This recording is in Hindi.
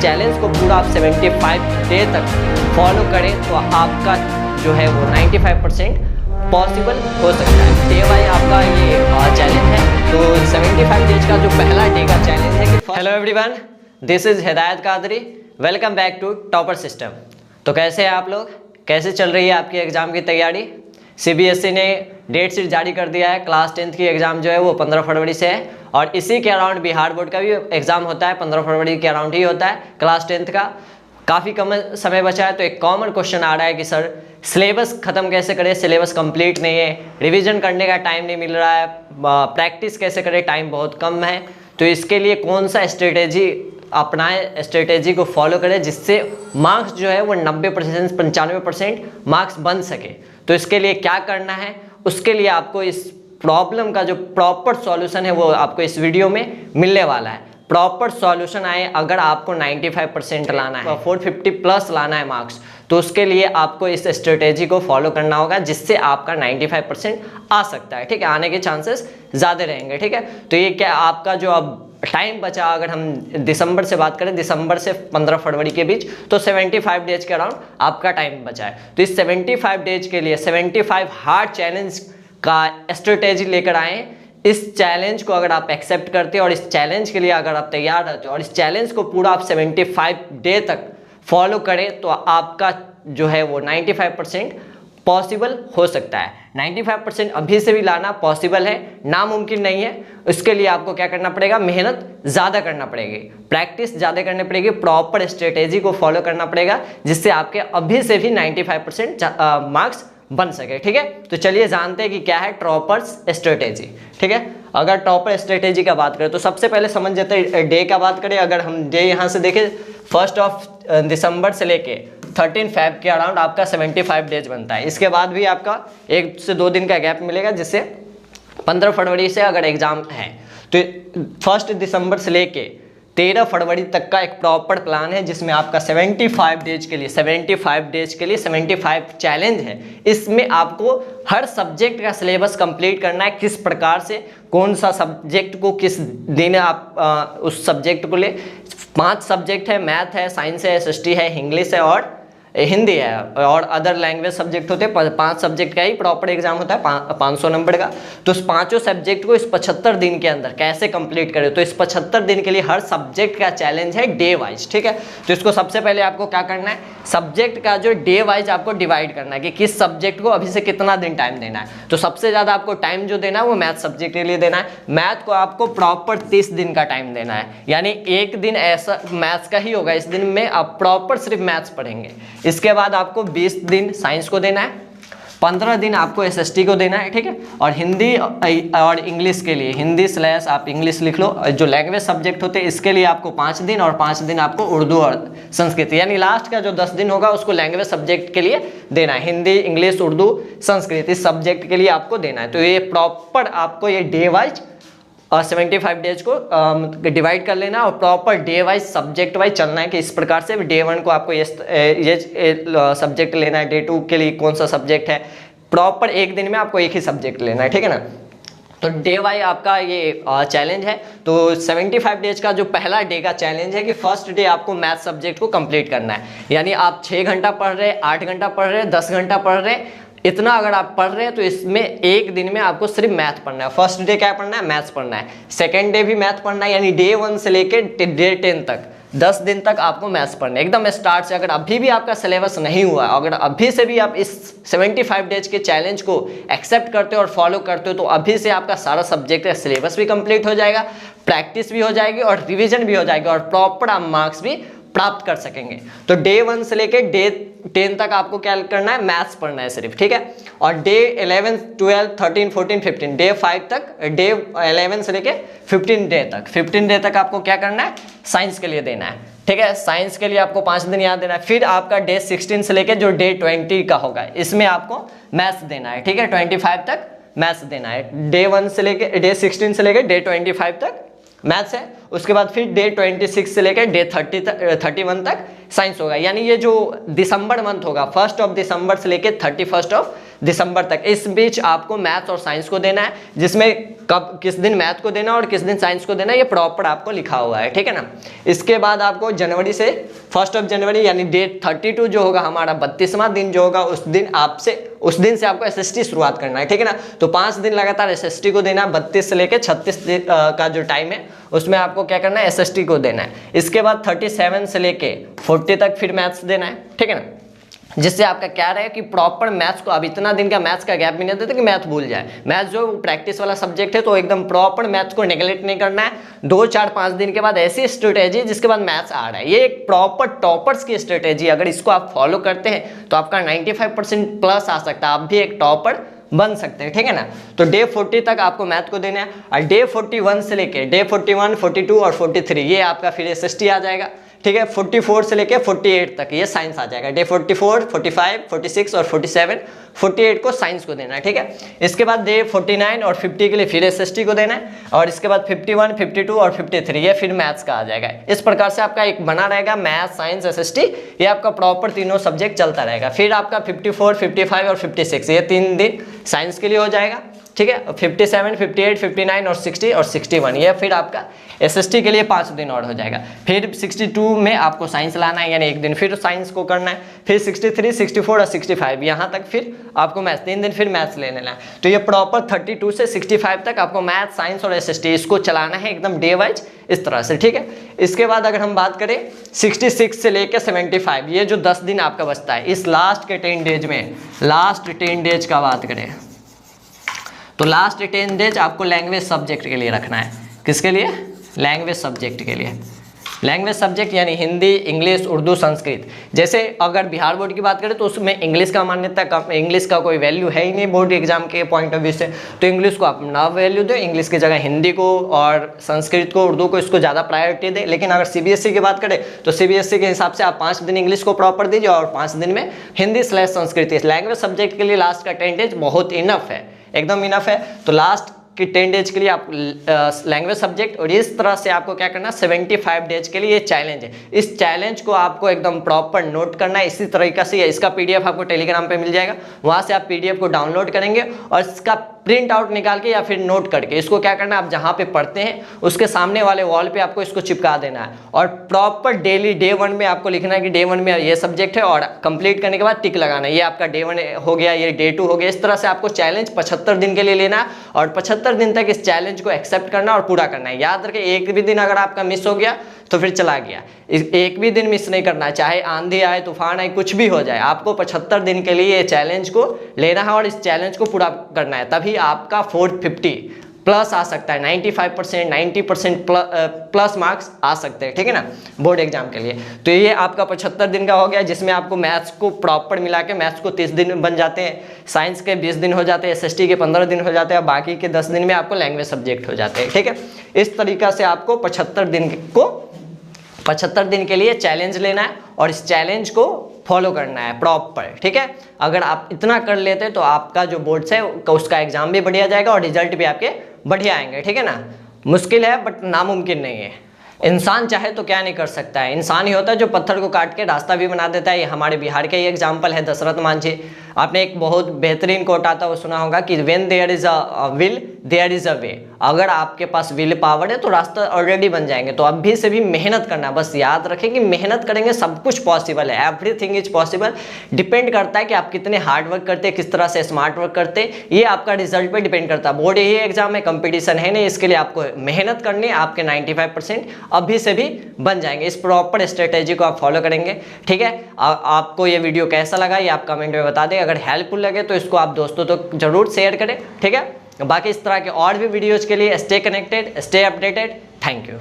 चैलेंज को पूरा आप 75 डे तक फॉलो करें तो आपका जो है वो 95% पॉसिबल हो सकता है। डे वाइज आपका ये चैलेंज है। तो 75 डेज का जो पहला डे का चैलेंज है कि hello everyone, this is Hidayat Qadri, welcome back to topper system. तो कैसे हैं आप लोग, कैसे चल रही है आपकी एग्ज़ाम की तैयारी? सीबीएसई ने डेट शीट जारी कर दिया है। क्लास 10th की एग्ज़ाम जो है वो 15 फरवरी से है और इसी के अराउंड बिहार बोर्ड का भी एग्ज़ाम होता है, 15 फरवरी के अराउंड ही होता है क्लास 10th का। काफ़ी कम समय बचा है। तो एक कॉमन क्वेश्चन आ रहा है कि सर सिलेबस ख़त्म कैसे करें, सिलेबस कंप्लीट नहीं है, रिवीजन करने का टाइम नहीं मिल रहा है, प्रैक्टिस कैसे करें, टाइम बहुत कम है। तो इसके लिए कौन सा स्ट्रेटेजी अपनाएं, स्ट्रेटेजी को फॉलो करें जिससे मार्क्स जो है वो 90% 95% मार्क्स बन सके। तो इसके लिए क्या करना है, उसके लिए आपको इस प्रॉब्लम का जो प्रॉपर सॉल्यूशन है वो आपको इस वीडियो में मिलने वाला है। प्रॉपर सॉल्यूशन आए, अगर आपको 95% लाना है, 450 प्लस लाना है मार्क्स, तो उसके लिए आपको इस स्ट्रेटेजी को फॉलो करना होगा जिससे आपका 95% आ सकता है। ठीक है, आने के चांसेस ज़्यादा रहेंगे। ठीक है, तो ये क्या आपका जो अब टाइम बचा, अगर हम दिसंबर से बात करें, दिसंबर से 15 फरवरी के बीच, तो 75 डेज के अराउंड आपका टाइम बचा है। तो इस 75 डेज के लिए 75 हार्ड चैलेंज का स्ट्रेटेजी लेकर आए। इस चैलेंज को अगर आप एक्सेप्ट करते हैं और इस चैलेंज के लिए अगर आप तैयार रहते हो और इस चैलेंज को पूरा आप 75 डे तक फॉलो करें तो आपका जो है वो 95% पॉसिबल हो सकता है। 95% अभी से भी लाना पॉसिबल है, नामुमकिन नहीं है। उसके लिए आपको क्या करना पड़ेगा, मेहनत ज़्यादा करना पड़ेगी, प्रैक्टिस ज़्यादा करनी पड़ेगी, प्रॉपर स्ट्रेटेजी को फॉलो करना पड़ेगा जिससे आपके अभी से भी 95% मार्क्स बन सके। ठीक है, तो चलिए जानते हैं कि क्या है टॉपर्स स्ट्रेटेजी। ठीक है, अगर टॉपर स्ट्रेटेजी का बात करें तो सबसे पहले समझ जाते हैं डे का बात करें। अगर हम डे यहाँ से देखें, 1 दिसंबर से लेके 13 फेब के अराउंड आपका 75 डेज बनता है। इसके बाद भी आपका 1 से 2 दिन का गैप मिलेगा, जिससे 15 फरवरी से अगर एग्जाम है तो 1 दिसंबर से लेके 13 फरवरी तक का एक प्रॉपर प्लान है जिसमें आपका 75 डेज के लिए 75 चैलेंज है। इसमें आपको हर सब्जेक्ट का सिलेबस कंप्लीट करना है, किस प्रकार से कौन सा सब्जेक्ट को किस दिन आप उस सब्जेक्ट को ले। 5 सब्जेक्ट है, मैथ है, साइंस है, एसएसटी है, इंग्लिश है और हिंदी है और अदर लैंग्वेज सब्जेक्ट होते हैं। 5 सब्जेक्ट का ही प्रॉपर एग्जाम होता है 500 नंबर का। तो इस 5 सब्जेक्ट को इस 75 दिन के अंदर कैसे कंप्लीट करें, तो इस 75 दिन के लिए हर सब्जेक्ट का चैलेंज है डे वाइज। ठीक है, तो इसको सबसे पहले आपको क्या करना है, सब्जेक्ट का जो डे वाइज आपको डिवाइड करना है कि किस सब्जेक्ट को अभी से कितना दिन टाइम देना है। तो सबसे ज़्यादा आपको टाइम जो देना है वो मैथ सब्जेक्ट के लिए देना है। मैथ को आपको प्रॉपर 30 दिन का टाइम देना है, यानी एक दिन ऐसा मैथ्स का ही होगा, इस दिन में आप प्रॉपर सिर्फ मैथ्स पढ़ेंगे। इसके बाद आपको 20 दिन साइंस को देना है, 15 दिन आपको एसएसटी को देना है। ठीक है, और हिंदी और इंग्लिश के लिए हिंदी / आप इंग्लिश लिख लो, जो लैंग्वेज सब्जेक्ट होते हैं इसके लिए आपको 5 दिन और 5 दिन आपको उर्दू और संस्कृत, यानी लास्ट का जो 10 दिन होगा उसको लैंग्वेज सब्जेक्ट के लिए देना है। हिंदी, इंग्लिश, उर्दू, संस्कृत इस सब्जेक्ट के लिए आपको देना है। तो ये प्रॉपर आपको ये डे वाइज 75 डेज को डिवाइड कर लेना और proper day wise subject wise चलना है कि इस प्रकार से डे 1 को आपको ये सब्जेक्ट लेना है, डे 2 के लिए कौन सा सब्जेक्ट है, प्रॉपर एक दिन में आपको एक ही सब्जेक्ट लेना है। ठीक है ना, तो डे वाइज आपका ये चैलेंज है। तो 75 डेज का जो पहला डे का चैलेंज है कि फर्स्ट डे आपको मैथ सब्जेक्ट को कंप्लीट करना है, यानी आप 6 घंटा पढ़ रहे, 8 घंटा पढ़ रहे, 10 घंटा पढ़ रहे, इतना अगर आप पढ़ रहे हैं तो इसमें एक दिन में आपको सिर्फ मैथ पढ़ना है। फर्स्ट डे क्या पढ़ना है, मैथ्स पढ़ना है। सेकेंड डे भी मैथ पढ़ना है, यानी डे 1 से लेकर डे 10 तक 10 दिन तक आपको मैथ्स पढ़ना है एकदम स्टार्ट से। अगर अभी भी आपका सिलेबस नहीं हुआ, अगर अभी से भी आप इस 75 डेज के चैलेंज को एक्सेप्ट करते हो और फॉलो करते हो तो अभी से आपका सारा सब्जेक्ट का सिलेबस भी कंप्लीट हो जाएगा, प्रैक्टिस भी हो जाएगी और रिविजन भी हो जाएगी और प्रॉपर आप मार्क्स भी प्राप्त कर सकेंगे। तो डे 1 से लेकर डे 10 तक आपको क्या करना है, मैथ्स पढ़ना है सिर्फ। ठीक है, और डे 11, 12, 13, 14, 15 डे 5 तक, डे 11 से लेकर 15 डे तक 15 डे तक आपको क्या करना है, साइंस के लिए देना है। ठीक है, साइंस के लिए आपको 5 दिन याद देना है। फिर आपका डे 16 से लेकर जो डे 20 का होगा इसमें आपको मैथ्स देना है। ठीक है, 25 तक मैथ्स देना है। डे 1 से लेकर डे 16 से लेकर डे 25 तक मैथ्स है। उसके बाद फिर डे 26 से लेकर डे 31 तक साइंस होगा। यानी ये जो दिसंबर मंथ होगा, 1 दिसंबर से लेकर 31 दिसंबर तक, इस बीच आपको मैथ्स और साइंस को देना है, जिसमें कब किस दिन मैथ को देना और किस दिन साइंस को देना ये प्रॉपर आपको लिखा हुआ है, ठीक है ना। इसके बाद आपको जनवरी से 1 जनवरी यानी डेट 32 जो होगा हमारा 32वां दिन जो होगा उस दिन से आपको SST शुरुआत करना है, ठीक है ना। तो 5 दिन लगातार SST को देना, 32 से लेकर 36 दिन का जो टाइम है उसमें आपको क्या करना है, SST को देना है। इसके बाद 37 से लेके 40 तक फिर मैथ्स देना है, ठीक है ना, जिससे आपका क्या रहे कि प्रॉपर मैथ्स को, अब इतना दिन का मैथ्स का गैप भी नहीं देते कि मैथ भूल जाए। मैथ्स जो प्रैक्टिस वाला सब्जेक्ट है तो एकदम प्रॉपर मैथ्स को नेग्लेक्ट नहीं करना है। 2, 4, 5 दिन के बाद ऐसी स्ट्रेटेजी जिसके बाद मैथ्स आ रहा है, ये एक प्रॉपर टॉपर्स की स्ट्रेटेजी, अगर इसको आप फॉलो करते हैं तो आपका 95% प्लस आ सकता है, आप भी एक टॉपर बन सकते हैं, ठीक है ना। तो डे 40 तक आपको मैथ को देना है और डे 41 से लेके डे 41, 42 और 43 ये आपका फिर SST आ जाएगा, ठीक है। 44 से लेके 48 तक ये साइंस आ जाएगा। डे 44, 45, 46 और 47, 48 को साइंस को देना है, ठीक है। इसके बाद डे 49 और 50 के लिए फिर SST को देना है और इसके बाद 51, 52 और 53 ये फिर मैथ्स का आ जाएगा। इस प्रकार से आपका एक बना रहेगा मैथ, साइंस, SST, ये आपका प्रॉपर तीनों सब्जेक्ट चलता रहेगा। फिर आपका 54, 55 और 56 ये 3 दिन साइंस के लिए हो जाएगा, ठीक है। 57, 58, 59 और 60 और 61 ये फिर आपका SST के लिए 5 दिन और हो जाएगा। फिर 62 में आपको साइंस लाना है, यानी एक दिन फिर साइंस को करना है। फिर 63, 64 और 65 यहाँ तक फिर आपको मैथ्स, 3 दिन फिर मैथ्स ले लेना है। तो ये प्रॉपर 32 से 65 तक आपको मैथ, साइंस और SST इसको चलाना है एकदम डे वाइज इस तरह से, ठीक है। इसके बाद अगर हम बात करें 66 से लेकर 75 ये जो 10 दिन आपका बचता है, इस लास्ट के 10 डेज में, लास्ट 10 डेज का बात करें तो लास्ट 10 डेज आपको लैंग्वेज सब्जेक्ट के लिए रखना है। किसके लिए? लैंग्वेज सब्जेक्ट के लिए। लैंग्वेज सब्जेक्ट यानी हिंदी, इंग्लिश, उर्दू, संस्कृत। जैसे अगर बिहार बोर्ड की बात करें तो उसमें इंग्लिश का मान्यता कम, इंग्लिश का कोई वैल्यू है ही नहीं बोर्ड एग्जाम के पॉइंट ऑफ व्यू से, तो इंग्लिश को आप ना वैल्यू दो, इंग्लिश की जगह हिंदी को और संस्कृत को, उर्दू को, इसको ज़्यादा प्रायोरिटी दे। लेकिन अगर CBSE की बात करें तो CBSE के हिसाब से आप 5 दिन इंग्लिश को प्रॉपर दीजिए और 5 दिन में हिंदी/संस्कृत। लैंग्वेज सब्जेक्ट के लिए लास्ट का 10 डेज बहुत इनफ है, एकदम इनफ है। तो लास्ट कि 10 डेज के लिए आप लैंग्वेज सब्जेक्ट, और इस तरह से आपको क्या करना, 75 डेज के लिए ये चैलेंज है। इस चैलेंज को आपको एकदम प्रॉपर नोट करना है। इसी तरीके से इसका PDF आपको टेलीग्राम पे मिल जाएगा, वहाँ से आप PDF को डाउनलोड करेंगे और इसका प्रिंट आउट निकाल के या फिर नोट करके इसको क्या करना है, आप जहाँ पे पढ़ते हैं उसके सामने वाले वॉल पे आपको इसको चिपका देना है और प्रॉपर डेली डे 1 में आपको लिखना है कि डे 1 में ये सब्जेक्ट है और कंप्लीट करने के बाद टिक लगाना है, ये आपका डे 1 हो गया, ये डे 2 हो गया। इस तरह से आपको चैलेंज 75 दिन के लिए लेना है और 75 दिन तक इस चैलेंज को एक्सेप्ट करना और पूरा करना है। याद रखें, एक भी दिन अगर आपका मिस हो गया तो फिर चला गया, एक भी दिन मिस नहीं करना है, चाहे आंधी आए, तूफान आए, कुछ भी हो जाए, आपको 75 दिन के लिए ये चैलेंज को लेना है और इस चैलेंज को पूरा करना है। तभी आपका 450 प्लस आ सकता है, 95%, 90% प्लस मार्क्स आ सकते हैं, ठीक है ना, बोर्ड एग्जाम के लिए। तो ये आपका 75 दिन का हो गया, जिसमें आपको मैथ्स को प्रॉपर मिला के मैथ्स को 30 दिन बन जाते हैं, साइंस के 20 दिन हो जाते हैं, SST के 15 दिन हो जाते हैं, बाकी के 10 दिन में आपको लैंग्वेज सब्जेक्ट हो जाते हैं, ठीक है। इस तरीका से आपको 75 दिन के लिए चैलेंज लेना है और इस चैलेंज को फॉलो करना है प्रॉपर, ठीक है। अगर आप इतना कर लेते तो आपका जो बोर्ड्स है उसका एग्जाम भी बढ़िया जाएगा और रिजल्ट भी आपके बढ़िया आएंगे, ठीक है ना। मुश्किल है बट नामुमकिन नहीं है। इंसान चाहे तो क्या नहीं कर सकता है, इंसान ही होता है जो पत्थर को काट के रास्ता भी बना देता है। ये हमारे बिहार का ही एग्जाम्पल है, दशरथ मांझी। आपने एक बहुत बेहतरीन कोट आता है सुना होगा कि when there is a will there is a way. अगर आपके पास विल पावर है तो रास्ता ऑलरेडी बन जाएंगे। तो अभी से भी मेहनत करना, बस याद रखें कि मेहनत करेंगे सब कुछ पॉसिबल है, एवरीथिंग इज पॉसिबल। डिपेंड करता है कि आप कितने हार्ड वर्क करते हैं, किस तरह से स्मार्ट वर्क करते हैं, ये आपका रिजल्ट पे डिपेंड करता है। बोर्ड यही एग्जाम है, कंपटीशन है नहीं, इसके लिए आपको मेहनत करनी है। आपके 95% अभी से भी बन जाएंगे, इस प्रॉपर स्ट्रेटेजी को आप फॉलो करेंगे, ठीक है। आपको ये वीडियो कैसा लगा ये आप कमेंट में बता दें। अगर हेल्पफुल लगे तो इसको आप दोस्तों तो जरूर शेयर करें, ठीक है। बाकी इस तरह के और भी वीडियोज के लिए stay connected, stay updated. Thank you.